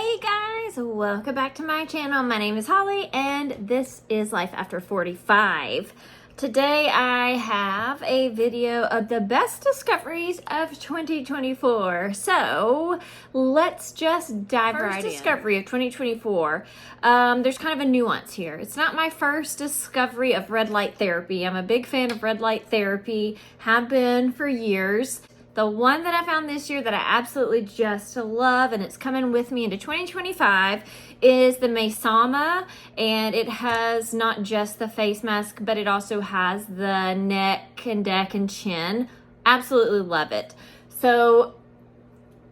Hey guys, welcome back to my channel. My name is Holly and this is Life After 45. Today I have a video of the best discoveries of 2024. So let's just dive right in. First discovery of 2024. There's kind of a nuance here. It's not my first discovery of red light therapy. I'm a big fan of red light therapy, have been for years. The one that I found this year that I absolutely just love, and it's coming with me into 2025, is the Maysama, and it has not just the face mask, but it also has the neck and and chin. Absolutely love it. So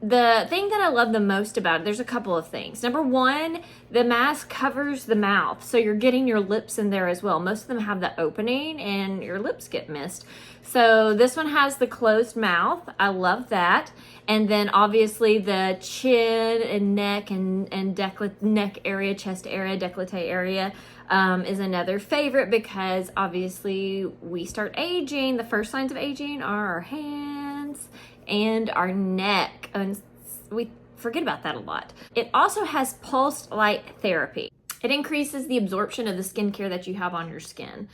the thing that I love the most about it, there's a couple of things. Number one, the mask covers the mouth, so you're getting your lips in there as well. Most of them have the opening and your lips get missed. So this one has the closed mouth. I love that. And then obviously the chin and neck and neck area, chest area, décolleté area is another favorite because obviously we start aging. The first signs of aging are our hands and our neck, and we forget about that a lot. It also has pulsed light therapy. It increases the absorption of the skincare that you have on your skin.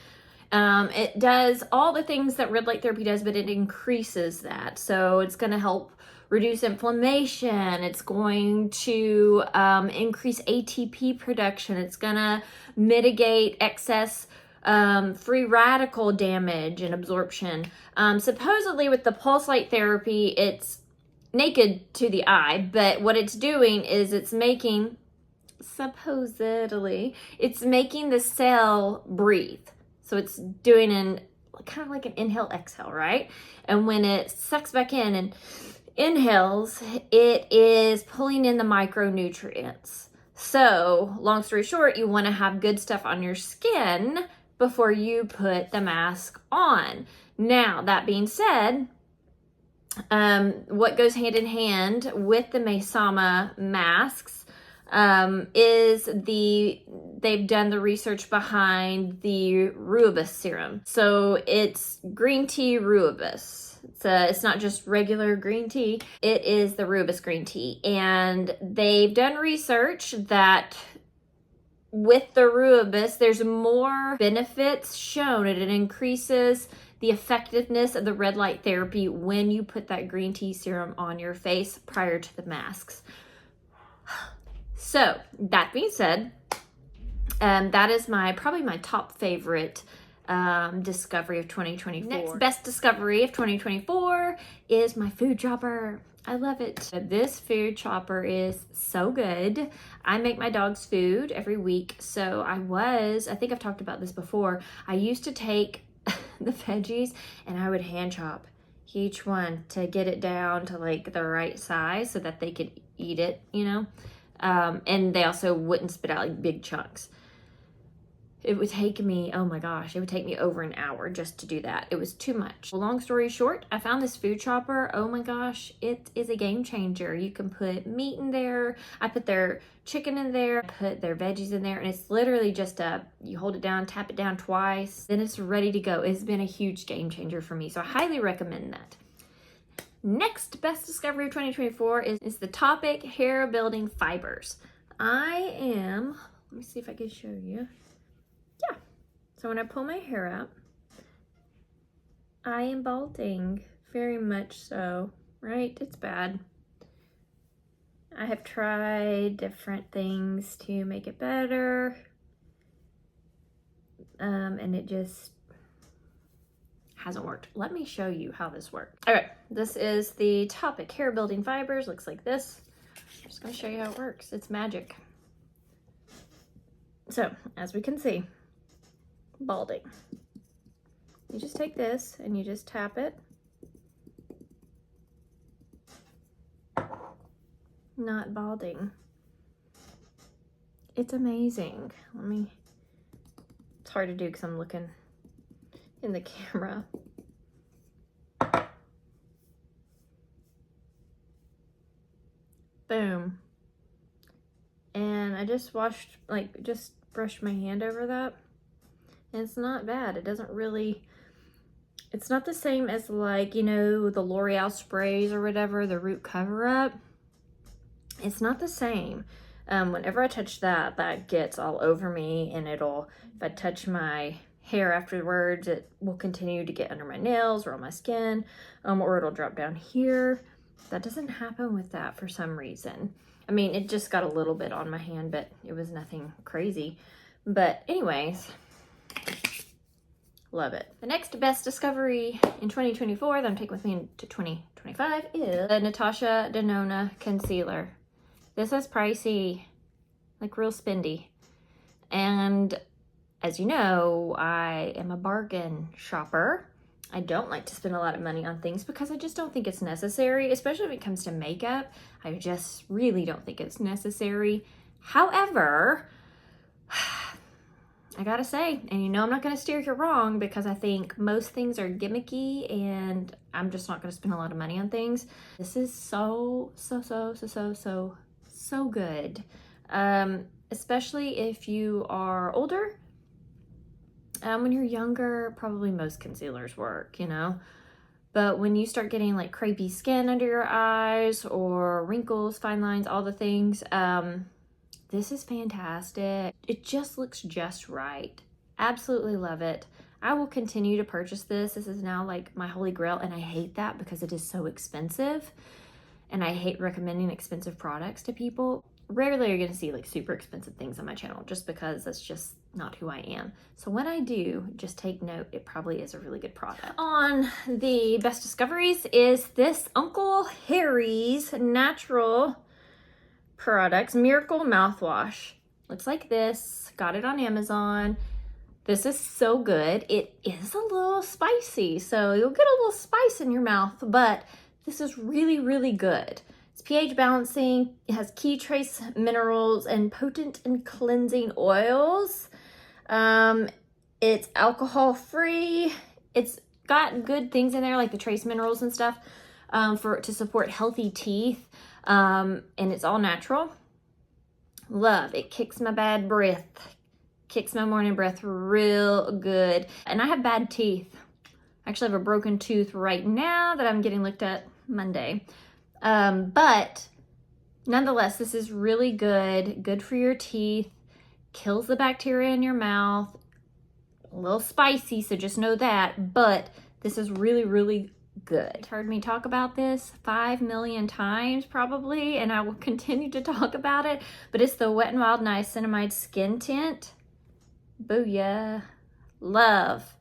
It does all the things that red light therapy does, but it increases that. So it's going to help reduce inflammation. It's going to increase ATP production. It's going to mitigate excess free radical damage and absorption. Supposedly with the pulse light therapy, it's naked to the eye, but what it's doing is it's making, supposedly, it's making the cell breathe. So it's doing kind of like an inhale exhale, right? And when it sucks back in and inhales, it is pulling in the micronutrients. So long story short, you want to have good stuff on your skin before you put the mask on. Now, that being said, what goes hand in hand with the Maysama masks is they've done the research behind the Rooibus serum. So it's green tea Rooibus. It's not just regular green tea. It is the Rooibus green tea. And they've done research that with the Rooibus, there's more benefits shown, and it increases the effectiveness of the red light therapy when you put that green tea serum on your face prior to the masks. So that being said, that is probably my top favorite discovery of 2024. Next best discovery of 2024 is my food chopper. I love it. This food chopper is so good. I make my dog's food every week. So I think I've talked about this before. I used to take the veggies and I would hand chop each one to get it down to like the right size so that they could eat it, you know? And they also wouldn't spit out like big chunks. It would take me, oh my gosh, it would take me over an hour just to do that. It was too much. Well, long story short, I found this food chopper. Oh my gosh, it is a game changer. You can put meat in there. I put their chicken in there, put their veggies in there, and it's literally just you hold it down, tap it down twice, then it's ready to go. It's been a huge game changer for me, so I highly recommend that. Next best discovery of 2024 is the Toppik hair building fibers. Let me see if I can show you. Yeah, so when I pull my hair out, I am balding, very much so, right? It's bad. I have tried different things to make it better, and it just hasn't worked. Let me show you how this works. All right, this is the Toppik hair building fibers. Looks like this. I'm just gonna show you how it works. It's magic. So, as we can see, balding. You just take this and you just tap it. Not balding. It's amazing. It's hard to do because I'm looking in the camera. Boom. And I just brushed my hand over that. And it's not bad. It doesn't really, it's not the same as like, you know, the L'Oreal sprays or whatever, the root cover up. It's not the same. Whenever I touch that, that gets all over me, and if I touch my hair afterwards, it will continue to get under my nails or on my skin, or it'll drop down here. That doesn't happen with that for some reason. I mean, it just got a little bit on my hand, but it was nothing crazy. But anyways, love it. The next best discovery in 2024 that I'm taking with me into 2025 is the Natasha Denona Concealer. This is pricey, like real spendy. And as you know, I am a bargain shopper. I don't like to spend a lot of money on things because I just don't think it's necessary, especially when it comes to makeup. I just really don't think it's necessary. However, I gotta say, and you know I'm not gonna steer you wrong because I think most things are gimmicky and I'm just not gonna spend a lot of money on things. This is so good. Especially if you are older. When you're younger, probably most concealers work, you know? But when you start getting like crepey skin under your eyes or wrinkles, fine lines, all the things, this is fantastic. It just looks just right. Absolutely love it. I will continue to purchase this. This is now like my holy grail, and I hate that because it is so expensive. And I hate recommending expensive products to people. Rarely are you gonna see like super expensive things on my channel just because that's just not who I am. So when I do, just take note, it probably is a really good product. On the best discoveries is this Uncle Harry's Natural Products Miracle Mouthwash. Looks like this, got it on Amazon. This is so good. It is a little spicy, so you'll get a little spice in your mouth, but this is really, really good. It's pH balancing, it has key trace minerals and potent and cleansing oils. It's alcohol free. It's got good things in there like the trace minerals and stuff to support healthy teeth. And it's all natural. Love. It kicks my bad breath. Kicks my morning breath real good. And I have bad teeth. I actually have a broken tooth right now that I'm getting looked at Monday. But nonetheless, this is really good for your teeth, kills the bacteria in your mouth, a little spicy, so just know that, but this is really, really good. You've heard me talk about this 5 million times probably, and I will continue to talk about it, but it's the Wet n Wild Niacinamide Skin Tint. Booyah. Love.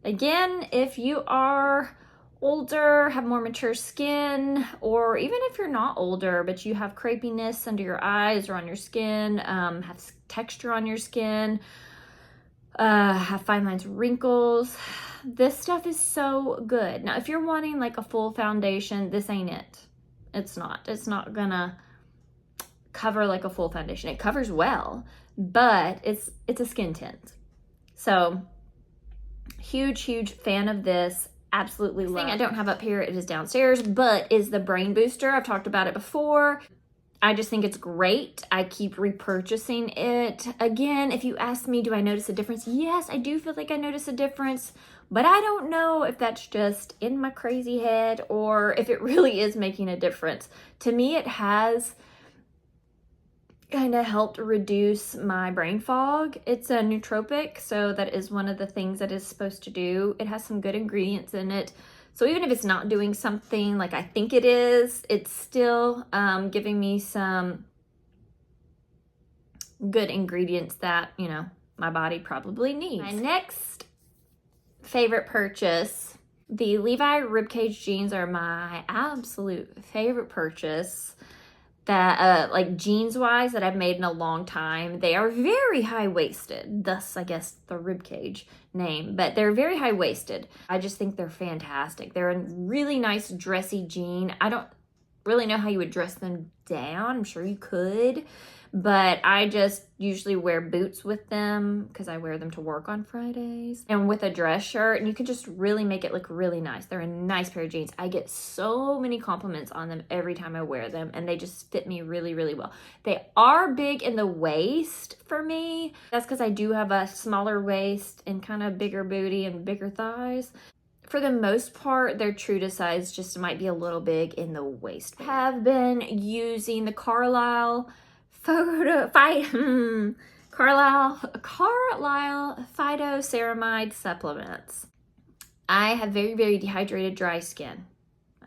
Again, if you are older, have more mature skin, or even if you're not older, but you have crepiness under your eyes or on your skin, have texture on your skin, have fine lines, wrinkles, this stuff is so good. Now, if you're wanting like a full foundation, this ain't it. It's not gonna cover like a full foundation. It covers well, but it's a skin tint. So huge fan of this. Absolutely love. I don't have up here, it is downstairs, but is the Brain Booster. I've talked about it before. I just think it's great. I keep repurchasing it. Again, if you ask me, do I notice a difference? Yes, I do feel like I notice a difference, but I don't know if that's just in my crazy head or if it really is making a difference. To me, it has kind of helped reduce my brain fog. It's a nootropic, so that is one of the things that it's supposed to do. It has some good ingredients in it. So even if it's not doing something like I think it is, it's still giving me some good ingredients that, you know, my body probably needs. My next favorite purchase, the Levi Ribcage jeans are my absolute favorite purchase. That like jeans wise that I've made in a long time. They are very high-waisted, thus I guess the Ribcage name, but they're very high-waisted. I just think they're fantastic. They're a really nice dressy jean. I don't really know how you would dress them down. I'm sure you could, but I just usually wear boots with them because I wear them to work on Fridays, and with a dress shirt, and you can just really make it look really nice. They're a nice pair of jeans. I get so many compliments on them every time I wear them, and they just fit me really, really well. They are big in the waist for me. That's because I do have a smaller waist and kind of bigger booty and bigger thighs. For the most part, they're true to size, just might be a little big in the waist. I have been using the Carlisle Carlisle Phytoceramide supplements. I have very, very dehydrated, dry skin.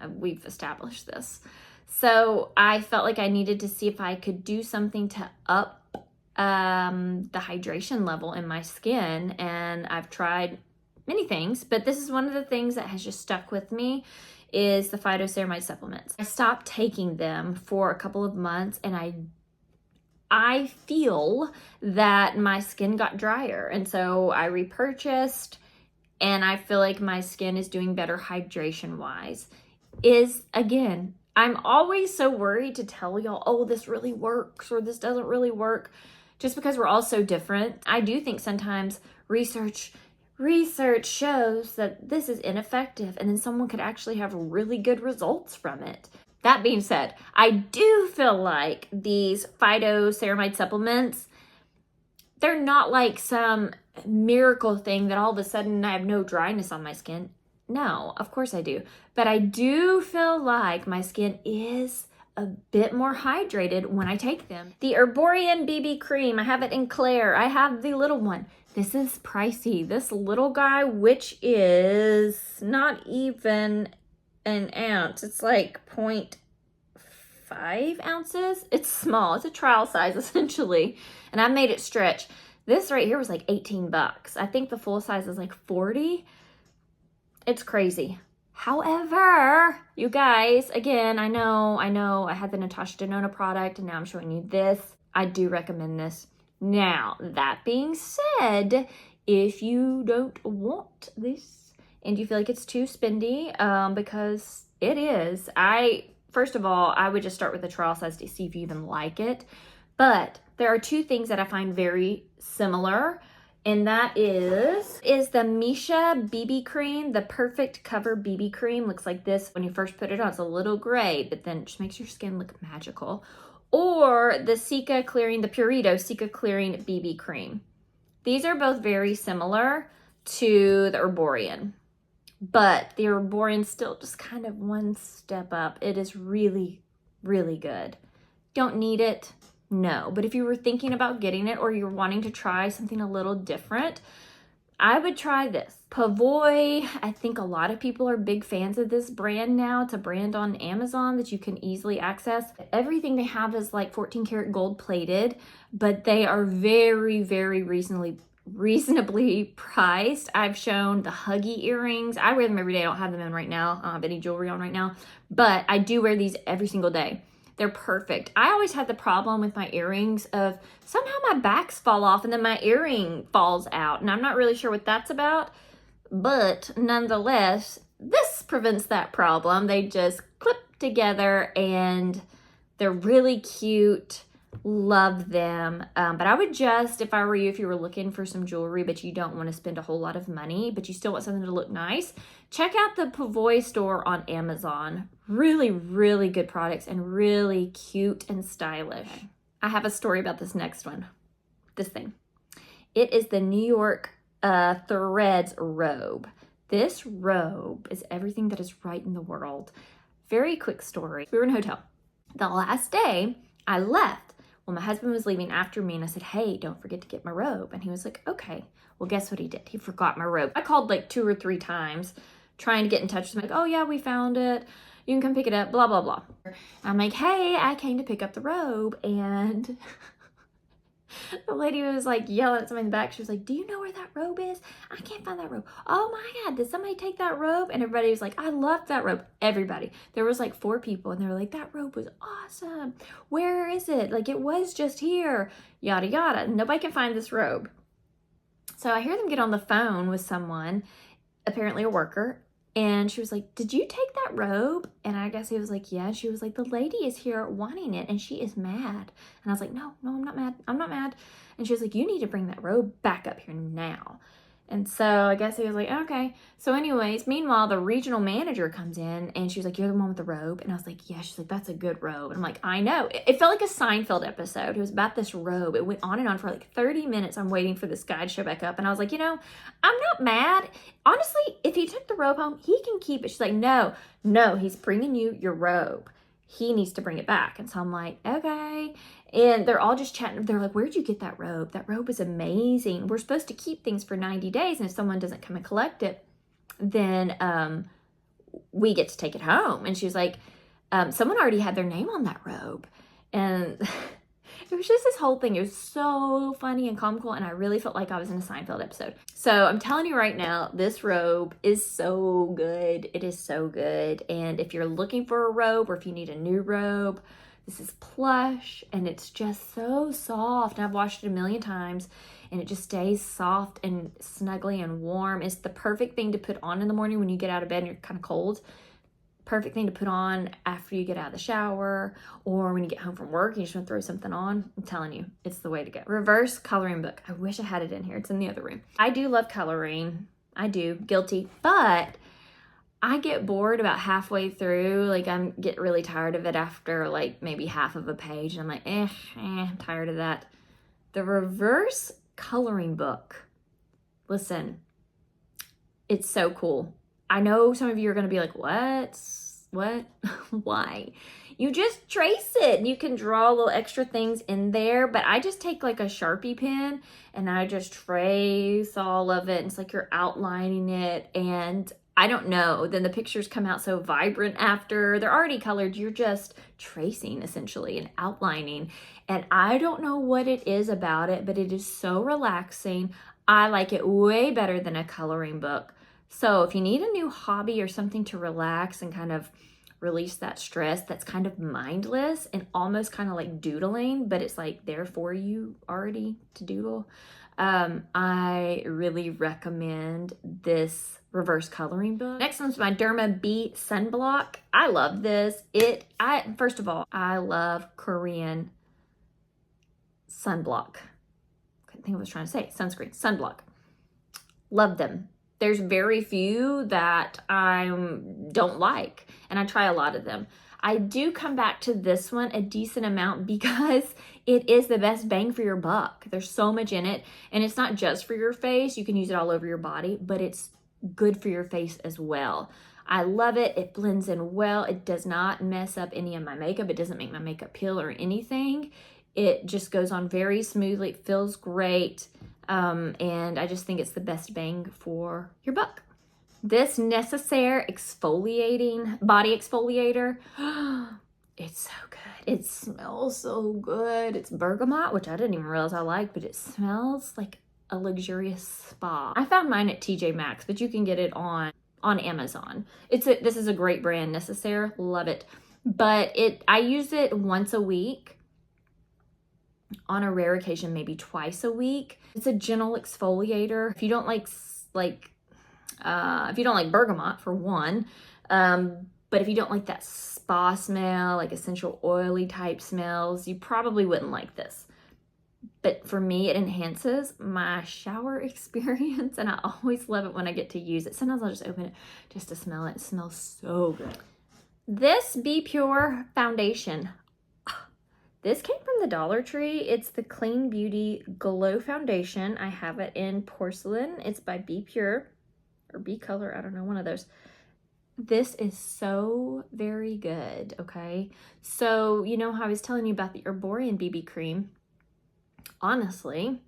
We've established this. So I felt like I needed to see if I could do something to up the hydration level in my skin. And I've tried many things, but this is one of the things that has just stuck with me, is the phytoceramide supplements. I stopped taking them for a couple of months, and I feel that my skin got drier. And so I repurchased, and I feel like my skin is doing better hydration wise. Again, I'm always so worried to tell y'all, oh, this really works or this doesn't really work, just because we're all so different. I do think sometimes research shows that this is ineffective, and then someone could actually have really good results from it. That being said, I do feel like these phytoceramide supplements, they're not like some miracle thing that all of a sudden I have no dryness on my skin. No, of course I do. But I do feel like my skin is a bit more hydrated when I take them. The Erborian BB Cream, I have it in Claire. I have the little one. This is pricey. This little guy, which is not even an ounce. It's like 0.5 ounces. It's small. It's a trial size essentially. And I made it stretch. This right here was like 18 bucks. I think the full size is like 40. It's crazy. However, you guys, again, I know I had the Natasha Denona product and now I'm showing you this. I do recommend this. Now, that being said, if you don't want this and you feel like it's too spendy, because it is, first of all, I would just start with the trial size to see if you even like it. But there are two things that I find very similar, and that is the Missha BB Cream, the Perfect Cover BB Cream. Looks like this when you first put it on. It's a little gray, but then it just makes your skin look magical. Or the Cica Clearing, the Purito Cica Clearing BB Cream. These are both very similar to the Erborian, but the Erborian's still just kind of one step up. It is really, really good. Don't need it? No. But if you were thinking about getting it or you're wanting to try something a little different, I would try this. Pavoi, I think a lot of people are big fans of this brand now. It's a brand on Amazon that you can easily access. Everything they have is like 14 karat gold plated, but they are very, very reasonably priced. I've shown the Huggy earrings. I wear them every day. I don't have them in right now. I don't have any jewelry on right now, but I do wear these every single day. They're perfect. I always had the problem with my earrings of somehow my backs fall off and then my earring falls out. And I'm not really sure what that's about, but nonetheless, this prevents that problem. They just clip together and they're really cute. Love them. But I would just, if I were you, if you were looking for some jewelry, but you don't want to spend a whole lot of money, but you still want something to look nice, check out the Pavoi store on Amazon. Really, really good products and really cute and stylish. Okay. I have a story about this next one. This thing. It is the New York Threads robe. This robe is everything that is right in the world. Very quick story. We were in a hotel. The last day I left, well, my husband was leaving after me and I said, hey, don't forget to get my robe. And he was like, okay. Well, guess what he did? He forgot my robe. I called like 2 or 3 times trying to get in touch with him. Like, oh yeah, we found it. You can come pick it up, blah, blah, blah. I'm like, hey, I came to pick up the robe. And the lady was like yelling at somebody in the back. She was like, do you know where that robe is? I can't find that robe. Oh my God, did somebody take that robe? And everybody was like, I love that robe. Everybody. There was like 4 people and they were like, that robe was awesome. Where is it? Like it was just here, yada, yada. Nobody can find this robe. So I hear them get on the phone with someone, apparently a worker. And she was like, did you take that robe? And I guess he was like, yeah. She was like, the lady is here wanting it and she is mad. And I was like, no, I'm not mad. I'm not mad. And she was like, you need to bring that robe back up here now. And so I guess he was like, okay. So anyways, meanwhile, the regional manager comes in and she was like, you're the one with the robe. And I was like, yeah. She's like, that's a good robe. And I'm like, I know. It felt like a Seinfeld episode. It was about this robe. It went on and on for like 30 minutes. I'm waiting for this guy to show back up. And I was like, you know, I'm not mad. Honestly, if he took the robe home, he can keep it. She's like, no, he's bringing you your robe. he needs to bring it back. And so I'm like, okay. And they're all just chatting. They're like, where'd you get that robe? That robe is amazing. We're supposed to keep things for 90 days. And if someone doesn't come and collect it, then we get to take it home. And she was like, someone already had their name on that robe. And it was just this whole thing. It was so funny and comical, and I really felt like I was in a Seinfeld episode. So I'm telling you right now, this robe is so good. It is so good. And if you're looking for a robe, or if you need a new robe, this is plush, and it's just so soft. And I've washed it a million times, and it just stays soft and snuggly and warm. It's the perfect thing to put on in the morning when you get out of bed and you're kind of cold. Perfect thing to put on after you get out of the shower, or when you get home from work and you just want to throw something on. I'm telling you, it's the way to go. Reverse coloring book. I wish I had it in here. It's in the other room. I do love coloring. I do. Guilty. But I get bored about halfway through. Like, I get really tired of it after like maybe half of a page. And I'm like, I'm tired of that. The reverse coloring book. Listen, it's so cool. I know some of you are going to be like, what? Why? You just trace it, and you can draw little extra things in there, but I just take like a Sharpie pen and I just trace all of it. And it's like you're outlining it, and I don't know, then the pictures come out so vibrant after. They're already colored. You're just tracing essentially and outlining. And I don't know what it is about it, but it is so relaxing. I like it way better than a coloring book. So if you need a new hobby or something to relax and kind of release that stress that's kind of mindless and almost kind of like doodling, but it's like there for you already to doodle, I really recommend this reverse coloring book. Next one's my Derma B Sunblock. I love this. First of all, I love Korean sunblock. Couldn't think of what I was trying to say. Sunscreen, sunblock. Love them. There's very few that I don't like, and I try a lot of them. I do come back to this one a decent amount because it is the best bang for your buck. There's so much in it, and it's not just for your face. You can use it all over your body, but it's good for your face as well. I love it. It blends in well. It does not mess up any of my makeup. It doesn't make my makeup peel or anything. It just goes on very smoothly. It feels great. And I just think it's the best bang for your buck. This Necessaire Body Exfoliator, it's so good. It smells so good. It's bergamot, which I didn't even realize I liked, but it smells like a luxurious spa. I found mine at TJ Maxx, but you can get it on Amazon. This is a great brand, Necessaire. Love it. But I use it once a week. On a rare occasion, maybe twice a week. It's a gentle exfoliator. If you don't like bergamot, for one, but if you don't like that spa smell, like essential oily type smells, you probably wouldn't like this. But for me, it enhances my shower experience, and I always love it when I get to use it. Sometimes I'll just open it just to smell it. It smells so good. This Be Pure foundation. This came from the Dollar Tree. It's the Clean Beauty Glow Foundation. I have it in porcelain. It's by Be Pure or Be Color. I don't know, one of those. This is so very good, okay? So, you know how I was telling you about the Erborian BB Cream? Honestly,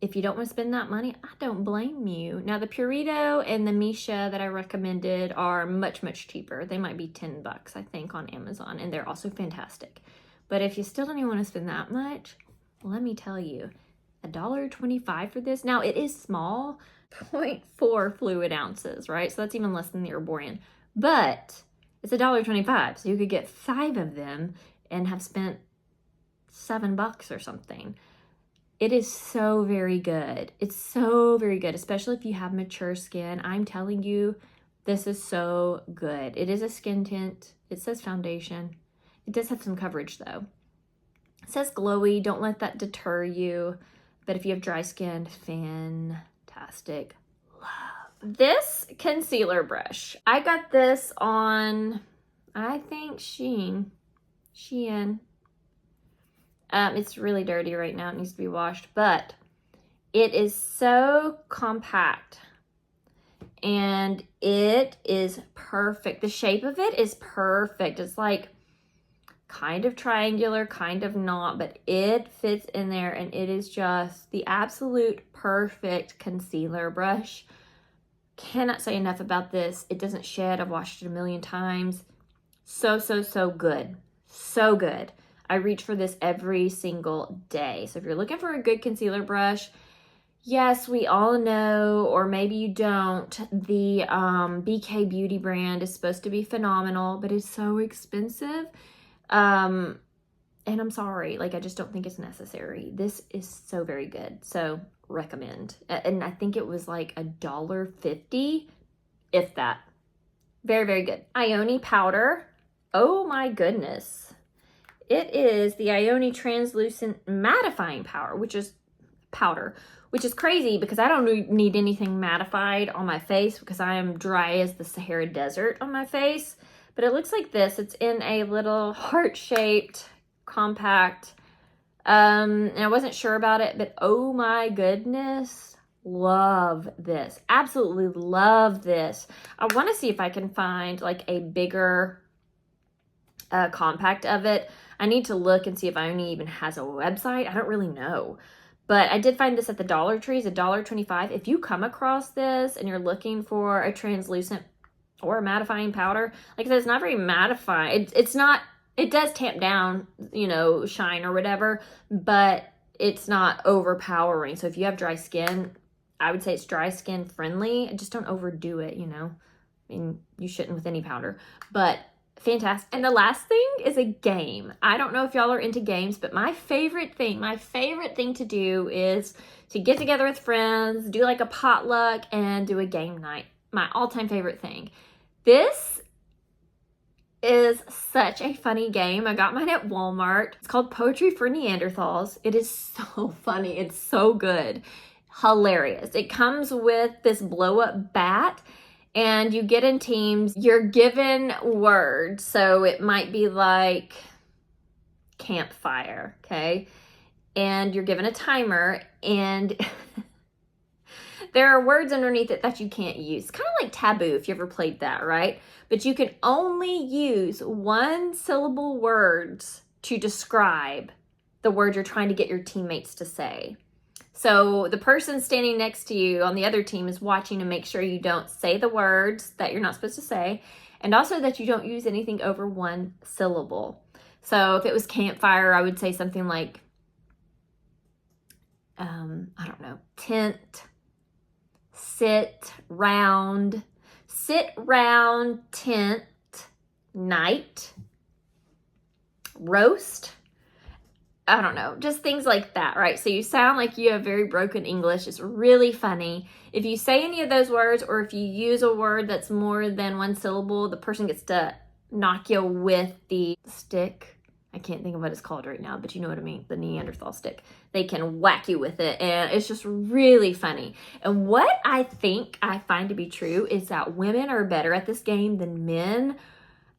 if you don't want to spend that money, I don't blame you. Now, the Purito and the Missha that I recommended are much, much cheaper. They might be $10, I think, on Amazon, and they're also fantastic. But if you still don't even want to spend that much, let me tell you, $1.25 for this. Now, it is small, 0.4 fluid ounces, right? So that's even less than the Erborian. But it's $1.25, so you could get 5 of them and have spent $7 or something. It is so very good. It's so very good, especially if you have mature skin. I'm telling you, this is so good. It is a skin tint. It says foundation. It does have some coverage though. It says glowy. Don't let that deter you. But if you have dry skin, fantastic. Love. This concealer brush. I got this on, I think Shein. It's really dirty right now. It needs to be washed, but it is so compact and it is perfect. The shape of it is perfect. It's like kind of triangular, kind of not, but it fits in there, and it is just the absolute perfect concealer brush. Cannot say enough about this. It doesn't shed. I've washed it a million times. So good. So good. I reach for this every single day. So if you're looking for a good concealer brush, yes, we all know, or maybe you don't, the BK Beauty brand is supposed to be phenomenal, but it's so expensive. And I'm sorry, like, I just don't think it's necessary. This is so very good. So recommend. And I think it was like $1.50, if that. Very good. Ione powder. Oh my goodness. It is the Ione Translucent Mattifying Powder, which is crazy because I don't need anything mattified on my face because I am dry as the Sahara Desert on my face. But it looks like this. It's in a little heart-shaped, compact, and I wasn't sure about it, but oh my goodness, love this. Absolutely love this. I want to see if I can find like a bigger compact of it. I need to look and see if Ione even has a website. I don't really know. But I did find this at the Dollar Tree. It's $1.25. If you come across this and you're looking for a translucent or a mattifying powder, like I said, it's not very mattifying. It's not, it does tamp down, you know, shine or whatever, but it's not overpowering. So if you have dry skin, I would say it's dry skin friendly. Just don't overdo it, you know. I mean, you shouldn't with any powder, but fantastic. And the last thing is a game. I don't know if y'all are into games, but my favorite thing to do is to get together with friends, do like a potluck, and do a game night. My all-time favorite thing. This is such a funny game. I got mine at Walmart. It's called Poetry for Neanderthals. It is so funny. It's so good. Hilarious. It comes with this blow-up bat, and you get in teams. You're given words. So it might be like campfire, okay? And you're given a timer, and there are words underneath it that you can't use. Kind of like Taboo, if you ever played that, right? But you can only use one syllable words to describe the word you're trying to get your teammates to say. So the person standing next to you on the other team is watching to make sure you don't say the words that you're not supposed to say, and also that you don't use anything over one syllable. So if it was campfire, I would say something like, I don't know, tint, sit round, tint, night, roast. I don't know, just things like that, right? So you sound like you have very broken English. It's really funny. If you say any of those words, or if you use a word that's more than one syllable, the person gets to knock you with the stick. I can't think of what it's called right now, but you know what I mean, the Neanderthal stick. They can whack you with it, and it's just really funny. And what I think I find to be true is that women are better at this game than men.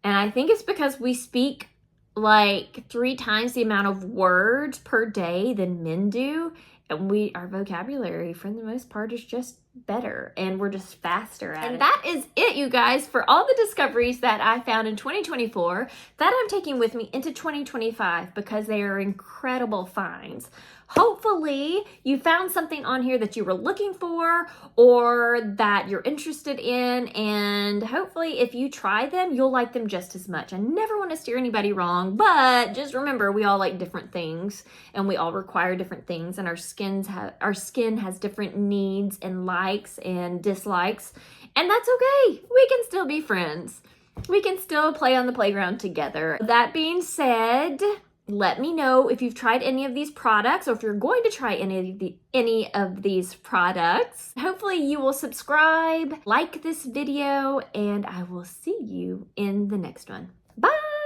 And I think it's because we speak like 3 times the amount of words per day than men do. And our vocabulary, for the most part, is just better, and we're just faster at it. And that is it, you guys, for all the discoveries that I found in 2024 that I'm taking with me into 2025 because they are incredible finds. Hopefully you found something on here that you were looking for or that you're interested in, and hopefully if you try them, you'll like them just as much. I never want to steer anybody wrong, but just remember, we all like different things, and we all require different things, and our skin has different needs and likes and dislikes, and that's okay. We can still be friends. We can still play on the playground together. That being said, let me know if you've tried any of these products, or if you're going to try any of these products. Hopefully you will subscribe, like this video, and I will see you in the next one. Bye!